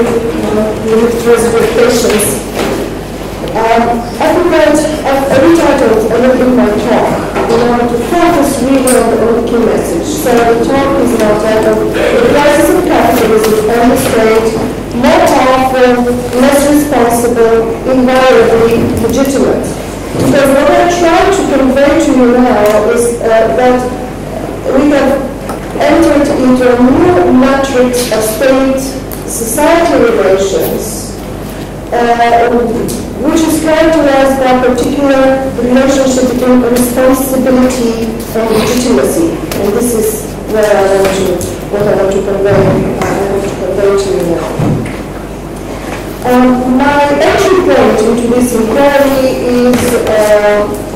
with patience. I retitled a little bit my talk in order to focus really on the key message. So the talk is now titled "The Crisis of Capitalism and the State, More Powerful, Less Responsible, Invariably Legitimate." Because what I try to convey to you now is that we have entered into a new matrix of state-society relations, which is characterized by a particular relationship between responsibility and legitimacy. And this is what I want to convey to you now. My entry point into this inquiry is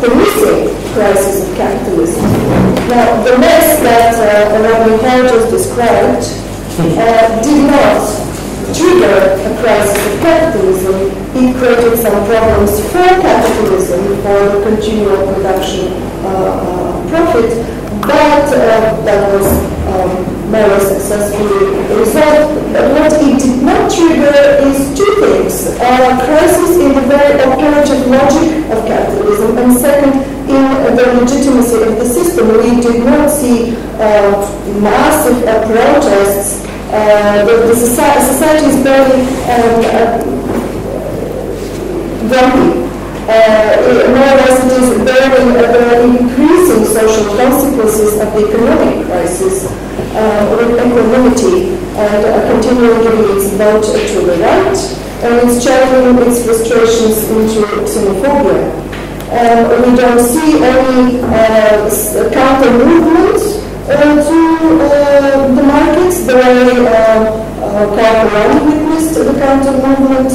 the missing crisis of capitalism. Now, the mess that Robin Hall just described did not trigger a crisis of capitalism. It created some problems for capitalism, for the continual production profit, but that was very successfully resolved. But what it did not trigger is two things: a crisis in the very operative logic of capitalism, and second, in the legitimacy of the system. We did not see massive protests. The society is very grumpy. More or less it is bearing the increasing social consequences of the economic crisis with equanimity and continuing giving its vote to the right, and it's channeling its frustrations into xenophobia. We don't see any counter movement to the markets the way Carl witnessed the counter movement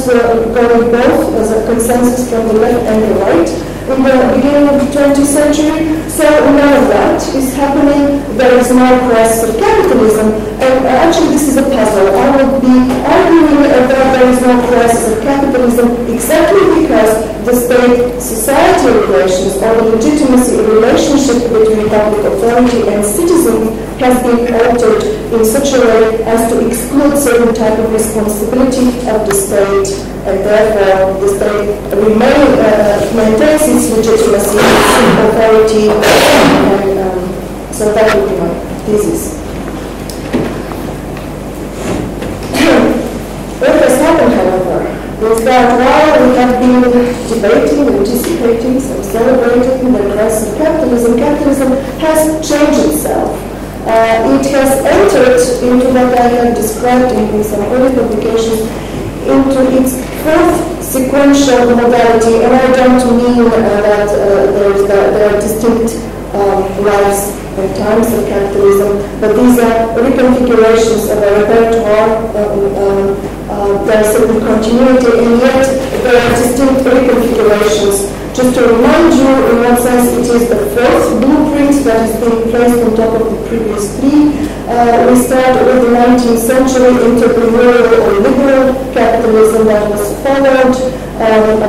going both as a consensus from the left and the right in the beginning of the 20th century. So none of that is happening. There is no crisis of capitalism. And actually this is a puzzle. I would be arguing that there is no crisis of capitalism exactly because the state-society relations or the legitimacy relationship between public authority and citizens has been altered in such a way as to exclude certain type of responsibility of the state, and therefore the state maintains its legitimacy, its authority, and so that would be my thesis. What has happened, however, is that while we have been debating, anticipating, some celebrating the crisis of capitalism, capitalism has changed itself. It has entered into what I have described in some early publications, into its fourth sequential modality, and I don't mean that there are distinct lives and times of capitalism, but these are reconfigurations of a repertoire. There is certain continuity, and yet there are distinct reconfigurations. Just to remind you, in one sense, it is the fourth blueprint that is being placed on top of the previous three. We start with the 19th century entrepreneurial or liberal capitalism that was followed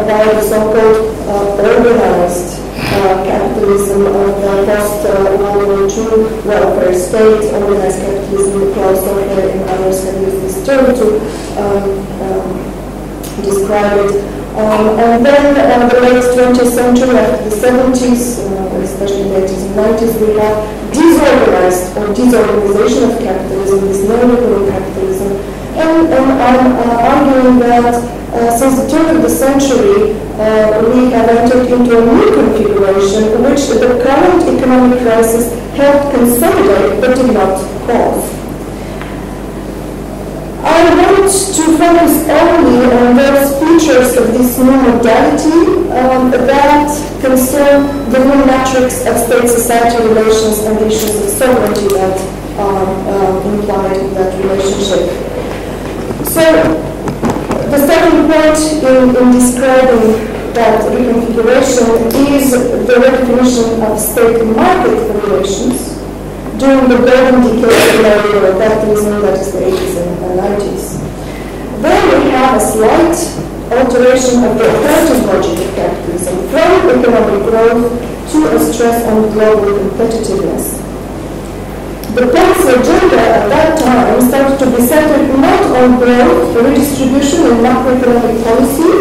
by the so-called organized capitalism of the post-World War II welfare state, organized capitalism, the cloud software, and others have used this term to describe it. And then the late 20th century, after the 70s, especially the 80s and 90s, we have disorganized or disorganization of capitalism, this neoliberal capitalism. And I'm arguing that since the turn of the century, we have entered into a new configuration which the current economic crisis helped consolidate but did not cause. I want to focus only on those features of this new modality that concern the new matrix of state-society relations and the issues of sovereignty that are implied in that relationship. So, the second point in describing that reconfiguration is the redefinition of state-market relations during the golden decade of neoliberal capitalism, that is the 80s and 90s. Then we have a slight alteration of the operative logic of capitalism from economic growth to a stress on global competitiveness. The policy agenda at that time started to be centered not on growth redistribution and macroeconomic policy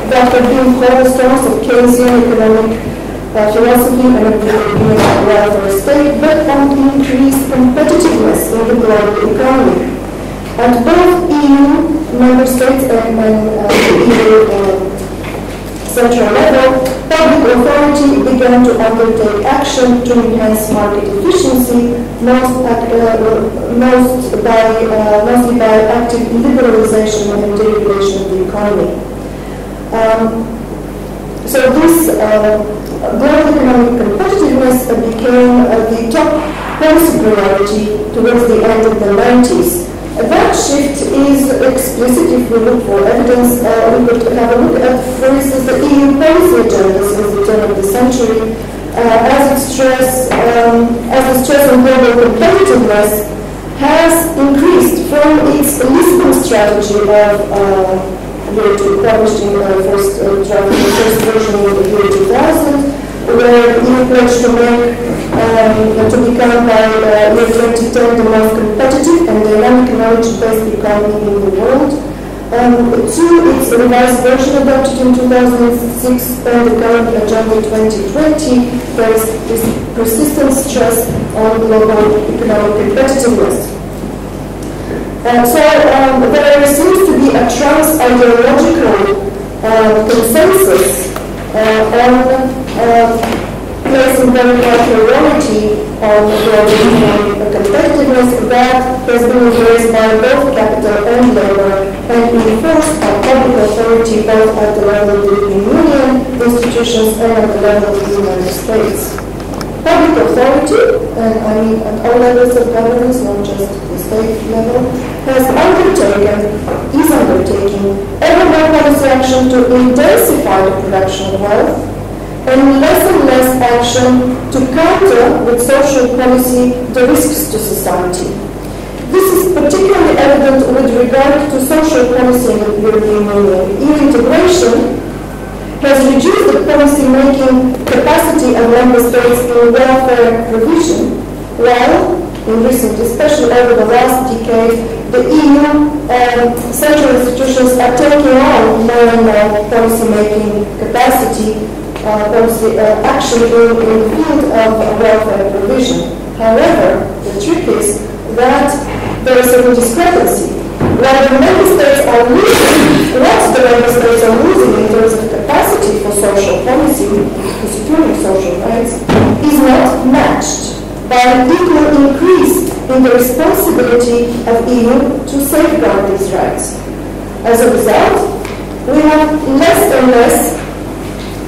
that have been cornerstones of Keynesian economic philosophy and of the European welfare state, but on increased competitiveness in the global economy. At both EU member states and EU central level, public authority began to undertake action to enhance market efficiency, mostly by active liberalization and deregulation of the economy. So this global economic competitiveness became the top policy priority towards the end of the 90s. That shift is explicit if we look for evidence. We could have a look at, for instance, the EU policy agenda since the turn of the century, as the stress on global competitiveness has increased from its Lisbon strategy of published in the first version in the year 2000, where the EU pledged to become by year 2010 the most competitive and dynamic knowledge-based economy in the world. To its revised version adopted in 2006 and the current Agenda 2020, there is this persistent stress on global economic competitiveness. So there seems to be a trans-ideological consensus on placing very high priority on global economic competitiveness that has been embraced by both capital and labor and enforced by public authority both at the level of the European Union institutions and at the level of the United States. Public authority, and I mean at all levels of governance, not just the state level, is undertaking ever more policy action to intensify the production of wealth, and less action to counter with social policy the risks to society. This is particularly evident with regard to social policy in the European Union. EU integration has reduced the policy-making capacity of member states in welfare provision, while in recent, especially over the last decade, the EU central institutions are taking on more and more policy-making capacity, policy action in the field of welfare provision. However, the trick is that there is a discrepancy. While the member states are losing, what the member states are losing in terms of capacity for social policy, for securing social rights, is not matched by an equal increase in the responsibility of EU to safeguard these rights. As a result, we have less and less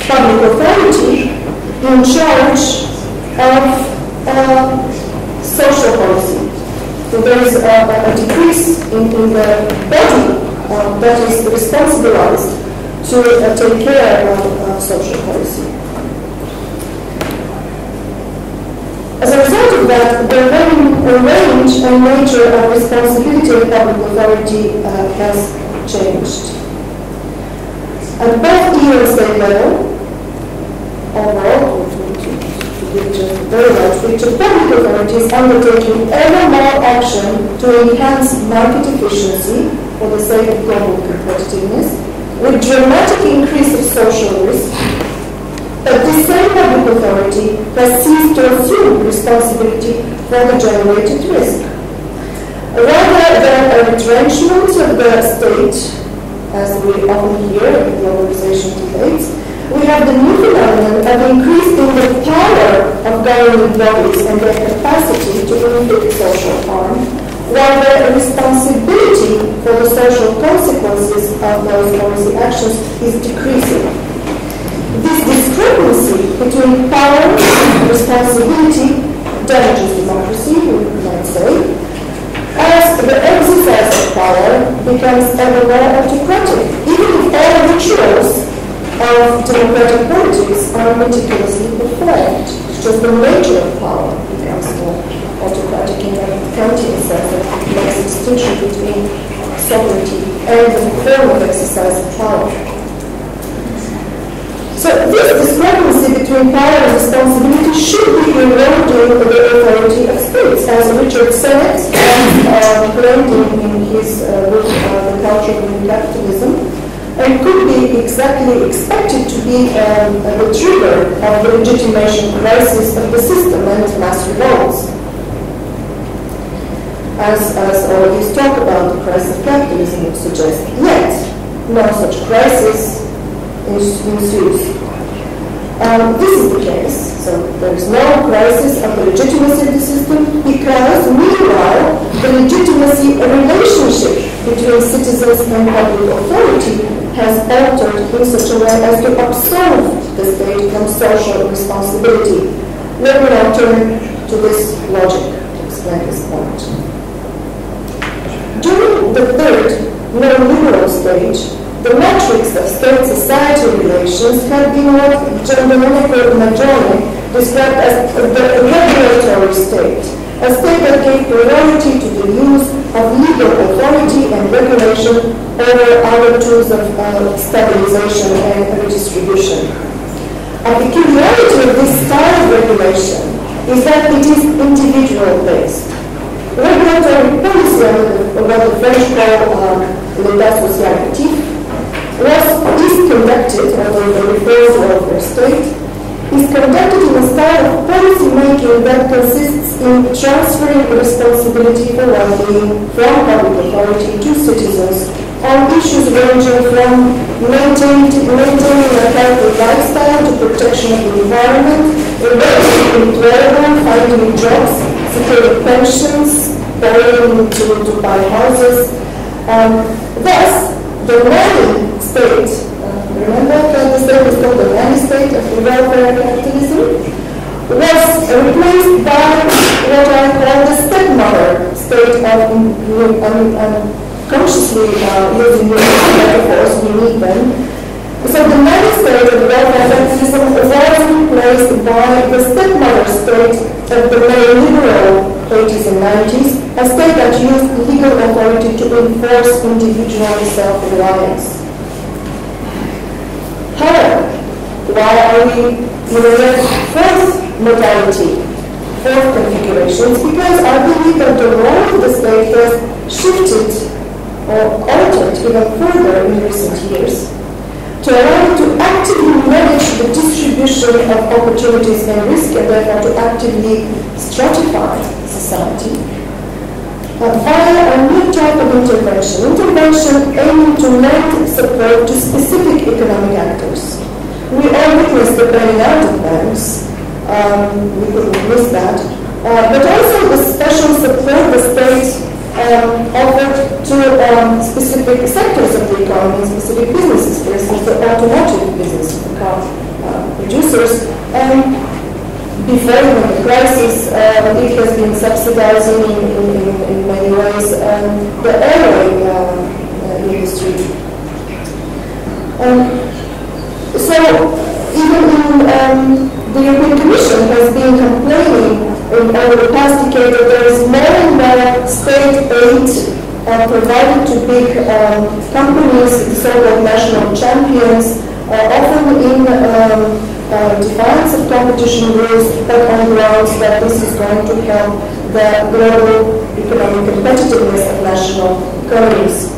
public authority in charge of social policy. So there is a decrease in the body that is responsibilized to take care of social policy. As a result of that, the range and nature of responsibility of public authority has changed. At both EU and state level, overall, to give just a very large picture, public authorities undertaking ever more action to enhance market efficiency for the sake of global competitiveness, with dramatic increase of social risk. But this same public authority has ceased to assume responsibility for the generated risk. Rather than a retrenchment of the state, as we often hear in globalization debates, we have the new phenomenon of increase in the power of government bodies and their capacity to inflict social harm, while their responsibility for the social consequences of those policy actions is decreasing. This discrepancy between power and responsibility damages democracy, we might say, as the exercise of power becomes ever more autocratic, even if all rituals of democratic politics are meticulously performed. It's just the nature of power becomes more autocratic in a Kantian sense that makes a distinction between sovereignty and the form of exercise of power. So this discrepancy between power and responsibility should be eroding the authority of states, as Richard Sennett claimed in his book, The culture in capitalism, and could be exactly expected to be the trigger of the legitimation crisis of the system and mass revolts. As all of these talk about the crisis of capitalism would suggest. Yet, no such crisis ensues. This is the case. So there is no crisis of the legitimacy of the system because, meanwhile, the legitimacy relationship between citizens and public authority has altered in such a way as to absolve the state from social responsibility. Let me now turn to this logic to explain this point. During the third neoliberal stage, the metrics of state-society relations have been what Domenico Maggioni described as the regulatory state, a state that gave priority to the use of legal authority and regulation over other tools of stabilization and redistribution. A peculiarity of this style of regulation is that it is individual-based. Regulatory policy, what the French call l'état social actif, is conducted, although the refers to welfare state, is conducted in a style of policy making that consists in transferring responsibility for well-being from public authority to citizens on issues ranging from maintaining a healthy lifestyle to protection of the environment, investing in employment, finding jobs, securing pensions, borrowing to buy houses. Thus, the nanny state, remember that the state was called the nanny state of welfare capitalism, was replaced by what I call the stepmother state of consciously using these metaphors, we need them. So the nanny state of welfare capitalism was replaced by the stepmother state of the neoliberal 80s and 90s, a state that used legal authority to enforce individual self-reliance. However, why are we in a fourth modality, fourth configuration? It's because I believe that the role of the state has shifted or altered even further in recent years to allow it to actively manage the distribution of opportunities and risk, and therefore to actively stratify society via a new type of intervention aiming to lend support to specific economic actors. We all witnessed the bailing out of banks, we couldn't miss that, but also the special support the state offered to specific sectors of the economy, specific businesses, for instance, the automotive business, the car producers. Before the crisis, it has been subsidizing in many ways the airway industry. So even in the European Commission has been complaining over the past decade that there is more and more state aid provided to big companies, so-called national champions, often in defiance of competition rules, but on grounds that this is going to help the global economic competitiveness of national economies.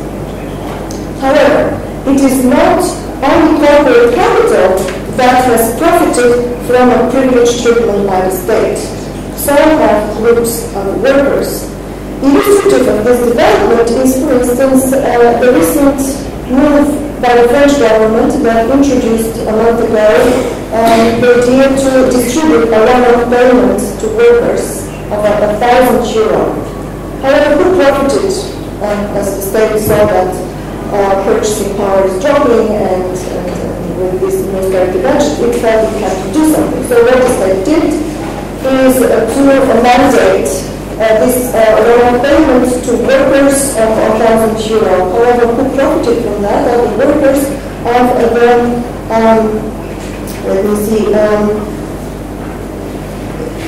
However, it is not only corporate capital that has profited from a privileged treatment by the state. So have groups of workers. Illustrative of this development is, for instance, the recent move by the French government that introduced a month ago the idea to distribute a one-off payment to workers of €1,000. However, who profited as the state saw that purchasing power is dropping and with this new state budget, it felt it had to do something. So what the state did is to mandate this one-off payment to workers of €1,000. However, who profited from that are the workers of the let me see,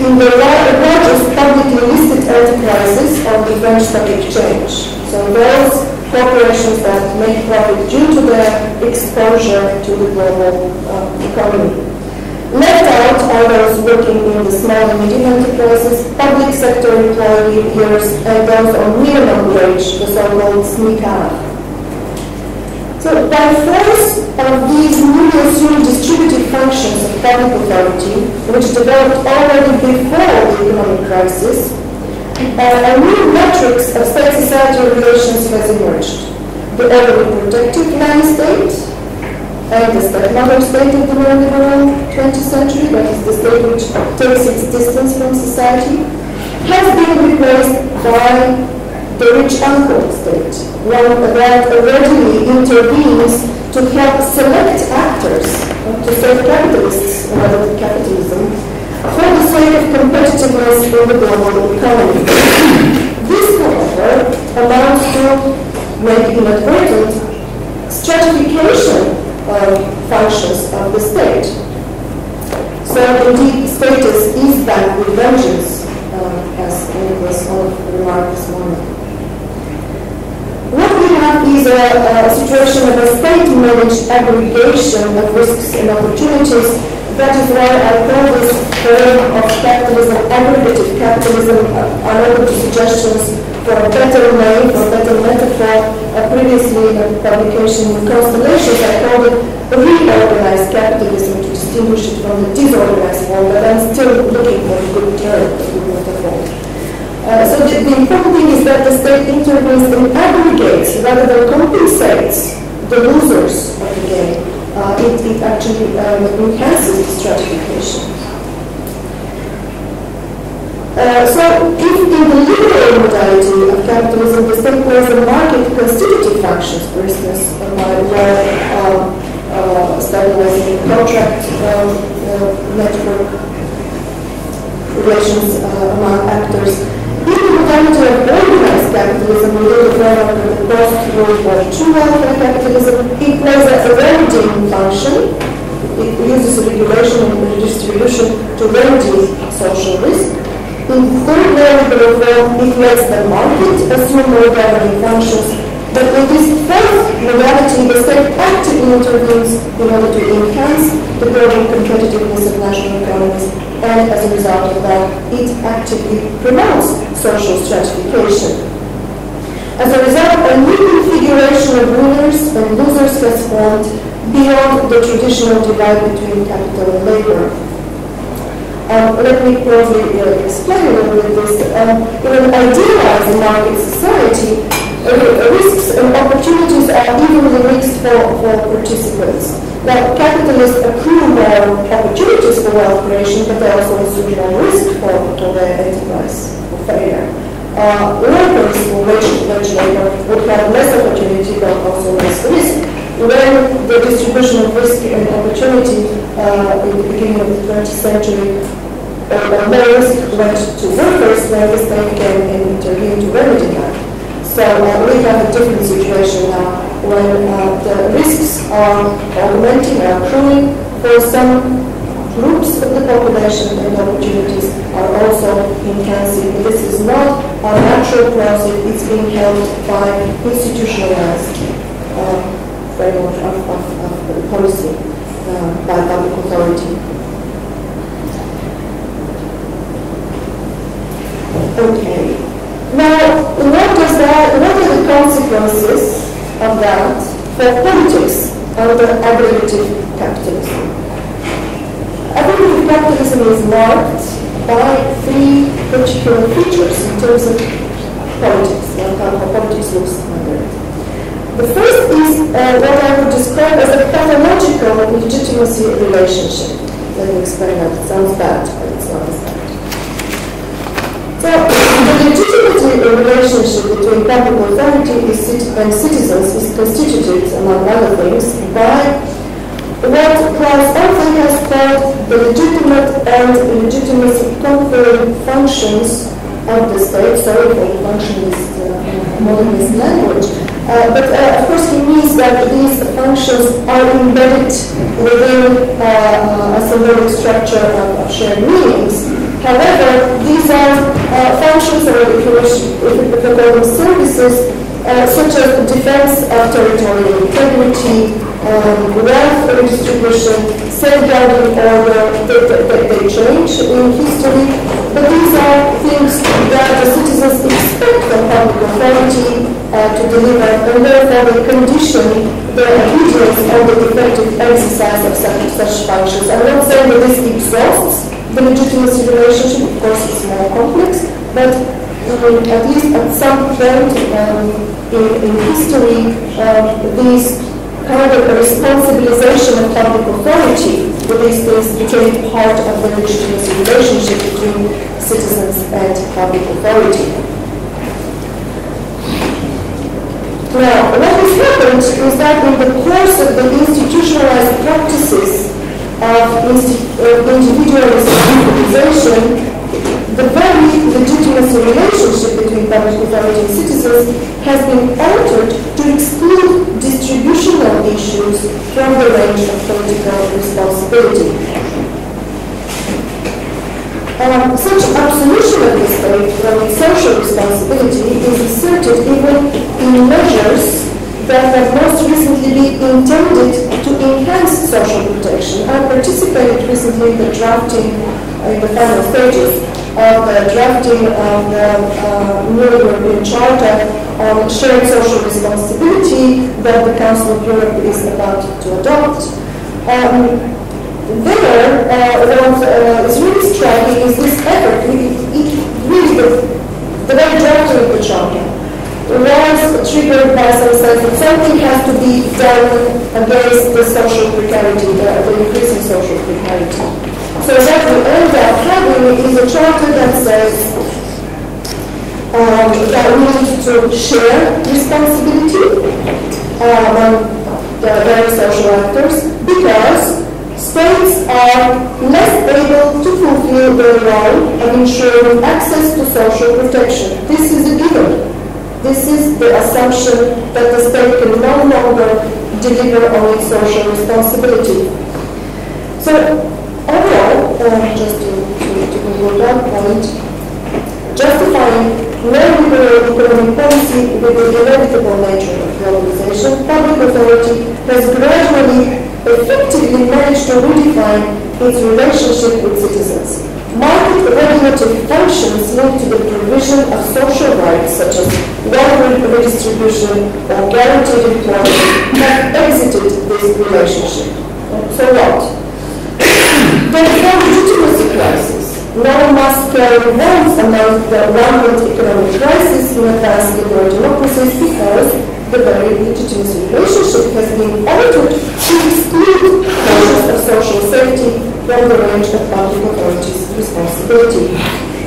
in the largest publicly listed enterprises on the French stock exchange. So those corporations that make profit due to their exposure to the global economy. Left out are those working in the small and medium enterprises, public sector employees, and those on minimum wage, the so-called SMICA. So by force of these newly assumed distributive functions of public authority, which developed already before the economic crisis, a new matrix of state-societal relations has emerged. The overly protective land-state, and the stepmother state of the neoliberal 20th century, that is the state which takes its distance from society, has been replaced by the rich uncle state, one that readily intervenes to help select actors, to serve capitalists rather than capitalism, for the sake of competitiveness in the global economy. This, however, amounts to make inadvertent stratification of functions of the state. So indeed, status is back with vengeance, as Nicholas remarked this morning. What we have is a situation of a state-managed aggregation of risks and opportunities. That is why I call this form of capitalism aggregative capitalism. I'm open to suggestions for a better name, for a better metaphor. Previously, in a publication with Constellations, I called it reorganized capitalism to distinguish it from the disorganized one, but I'm still looking for a good term, a good metaphor. So the important thing is that the state intervenes and aggregates rather than compensates the losers of the game. It actually enhances the stratification. So if in the liberal modality of capitalism the state plays a market constitutive functions, for instance, while stabilizing contract network relations among actors, in the modality of organized capitalism, within the framework of the post-World War II welfare capitalism, it plays a remedying function. It uses regulation and redistribution to remedy social risk. In the third variable form, it lets the market assume more governing functions. But in this fourth modality, the state actively intervenes in order to enhance the global competitiveness of national economies, and as a result of that, it actively promotes social stratification. As a result, a new configuration of winners and losers has formed beyond the traditional divide between capital and labor. Let me broadly explain a little bit this. In an idealized market society, risks and opportunities are evenly mixed for participants. Now, capitalists accrue more opportunities for wealth creation, but they also assume more risk for their enterprise, for failure. Workers who wage labor would have less opportunity, but also less risk. When the distribution of risk and opportunity in the beginning of the 20th century, more risk went to workers, then the state came and intervened to remedy that. So we have a different situation now when the risks are augmenting, are accruing for some groups of the population, and opportunities are also enhancing. This is not a natural process, it's being held by institutionalized framework of policy by public authority. Okay. Now, what are the consequences of that for politics under aggregative capitalism? Aggregative capitalism is marked by three particular features in terms of politics, how politics looks under it. The first is what I would describe as a pathological legitimacy relationship. Let me explain that. It sounds bad, but it's not as bad. So, the legitimacy relationship between public authority and citizens is constituted, among other things, by what Klaus Orphan has called the legitimate and legitimacy conferring functions of the state. Sorry for the functionist, modernist language. But of course he means that these functions are embedded within a symbolic structure of shared meanings. However, these are functions, or if you call them services, such as the defense of territorial integrity, wealth redistribution, safeguarding order. They change in history, but these are things that the citizens expect from public authority to deliver, and therefore they condition their obedience on the effective exercise of such functions. I'm not saying that this exhausts the legitimacy relationship, of course it's more complex, but at least at some point in history, these kind of a responsibilization of public authority with these things became part of the legitimacy relationship between citizens and public authority. Now, what has happened is that in the course of the institutionalized practices of individualist civilization, the very legitimacy relationship between public authority and citizens has been altered to exclude distributional issues from the range of political responsibility. Such absolution of the state from its social responsibility is asserted even in measures that have most recently been intended to enhance social protection. I participated recently in the drafting, in the final stages of the drafting of the new European Charter on shared social responsibility that the Council of Europe is about to adopt. There, what is really striking is this effort, really the very drafting of the Charter was triggered by some sense that something has to be done against the social precarity, the increasing social precarity. So what we end up having is a charter that says that we need to share responsibility among the various social actors because states are less able to fulfill their role of ensuring access to social protection. This is a given. This is the assumption that the state can no longer deliver on its social responsibility. So, overall, just to conclude that point, justifying neoliberal economic policy with the inevitable nature of globalization, public authority has gradually, effectively managed to redefine its relationship with citizens. Market regulative functions linked to the provision of social rights, such as water redistribution or guaranteed employment, have exited this relationship. So what? There is no legitimacy crisis. No mass carry votes among the rampant economic crisis in advanced liberal democracies because the very legitimacy relationship has been altered to exclude measures of social safety from the range of public authorities' responsibility.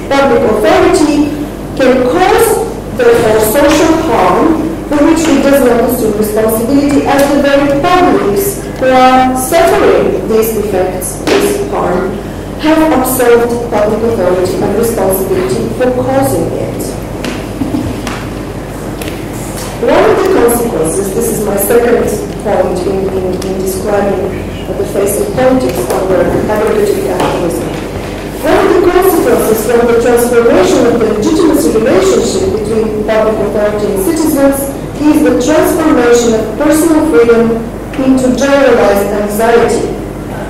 Public authority can cause, therefore, social harm for which it does not assume responsibility, as the very publics who are suffering these effects, this harm, have absolved public authority of responsibility for causing it. One of the consequences, this is my second point in describing the face of politics under aggregative capitalism. One of the consequences from the transformation of the legitimacy relationship between public authority and citizens is the transformation of personal freedom into generalized anxiety.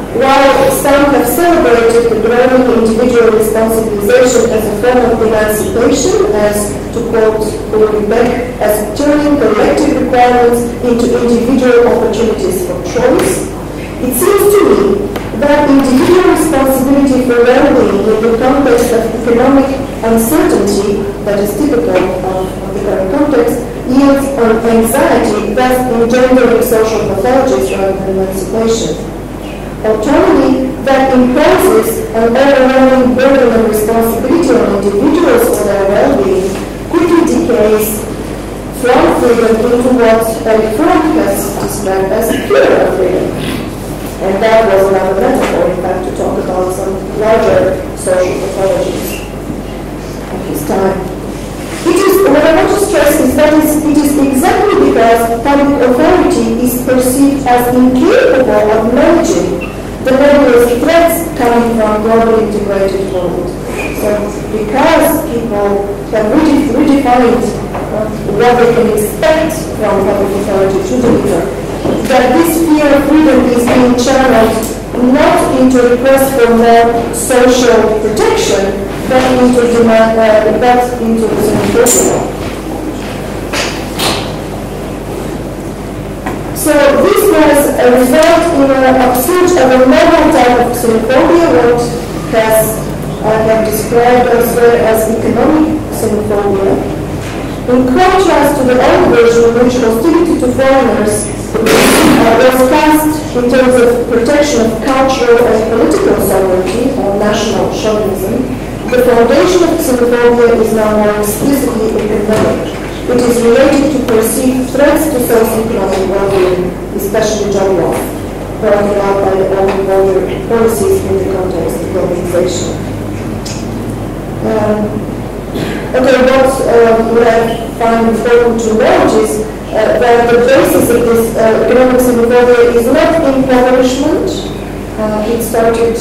While some have celebrated the growing individual responsibilization as a form of emancipation, as to quote Ulrich Beck, as turning collective requirements into individual opportunities for choice, it seems to me that individual responsibility for well-being in the context of economic uncertainty that is typical of the current context yields on anxiety, thus engendering social pathologies rather than emancipation. Autonomy that imposes an overwhelming burden of responsibility on individuals for their well-being quickly decays from freedom into what Frank has described as fear of freedom. And that was another metaphor, in fact, to talk about some larger social pathologies of his time. What I want to stress is that it is exactly because public authority is perceived as incapable of managing the nebulous threats coming from global integrated world. So because people have redefined what they can expect from public authority to deliver, that this fear of freedom is being channeled not into request for more social protection, but into demand, but into the So this was a result in an upsurge of a novel type of xenophobia, what I have described elsewhere as economic xenophobia. In contrast to the old version, in which hostility to foreigners was cast in terms of protection of cultural and political sovereignty or national chauvinism, the foundation of xenophobia is now more explicitly economic. It is related to perceived threats to socio-economic well-being, especially job loss, brought about by the open border policies in the context of globalization. What I find important to note is that the basis of this economic xenophobia is not impoverishment. It started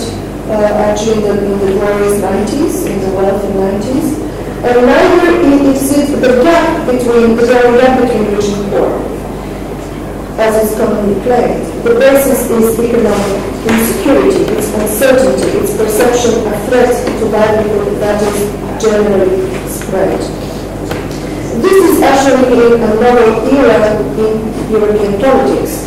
actually in the glorious 90s, in the wealthy 90s. And neither is it the gap between the growing gap between rich and poor, as is commonly claimed. The basis is economic insecurity, its uncertainty, its perception of threat to livelihood that is generally spread. This is actually in a novel era in European politics.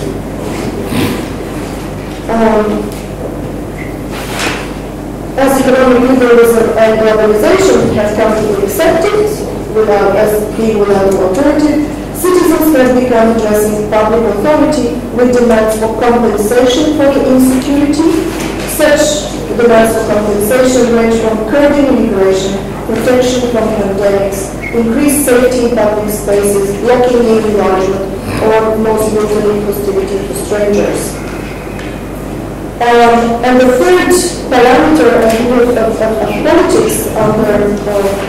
As economic liberalism and globalization has come to be accepted as being without an alternative, citizens have begun addressing public authority with demands for compensation for the insecurity. Such demands for compensation range from curbing immigration, protection from pandemics, increased safety in public spaces, blocking new enlargement, or most brutally hostility to strangers. And the third parameter of politics under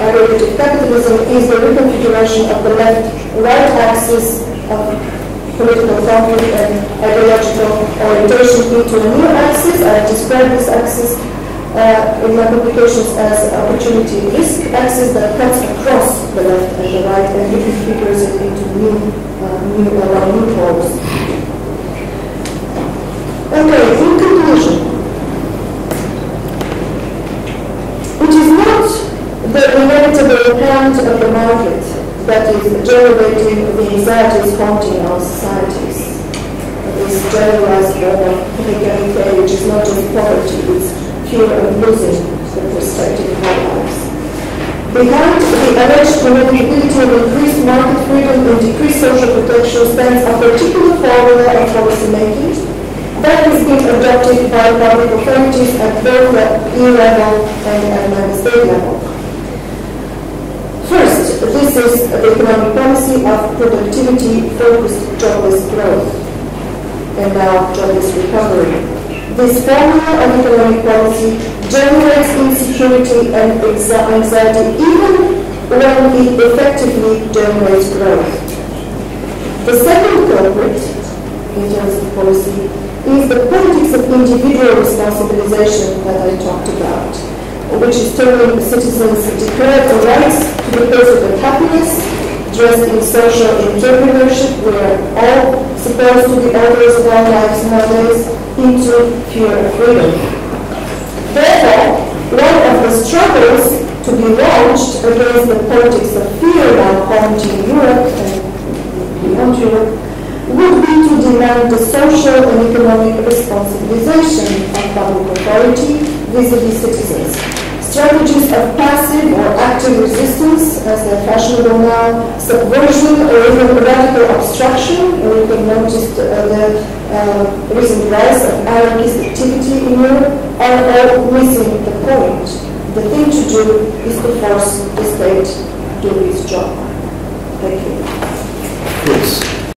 aggregative capitalism is the reconfiguration of the left-right axis of political conflict and ideological orientation into a new axis. I described this axis in my publications as opportunity risk axis that cuts across the left and the right and reconfigures it into new poles. Okay, in conclusion, it is not the inevitable hand of the market that is generating the anxieties haunting our societies. This generalized form of precarity, which is not just poverty, it's fear of losing the perspective of our lives. Behind the alleged inevitability of increased market freedom and decreased social protection stands a particular formula of policy making that has been adopted by public authorities at both the EU level and at member state level. First, this is the economic policy of productivity-focused jobless growth, and now jobless recovery. This formula of economic policy generates insecurity and anxiety even when it effectively generates growth. The second culprit, in terms of policy, is the politics of individual responsibilization that I talked about, which is turning citizens' declared rights to the pursuit of happiness, dressed in social entrepreneurship, where all supposed to be authors of our lives nowadays, into fear of freedom. Therefore, one of the struggles to be launched against the politics of fear now haunting Europe and beyond Europe would be to demand the social and economic responsibilization of public authority vis-à-vis citizens. Strategies of passive or active resistance, as they're fashionable now, subversion or even radical obstruction, or you can notice the recent rise of anarchist activity in Europe, are all missing the point. The thing to do is to force the state to do its job. Thank you. Yes.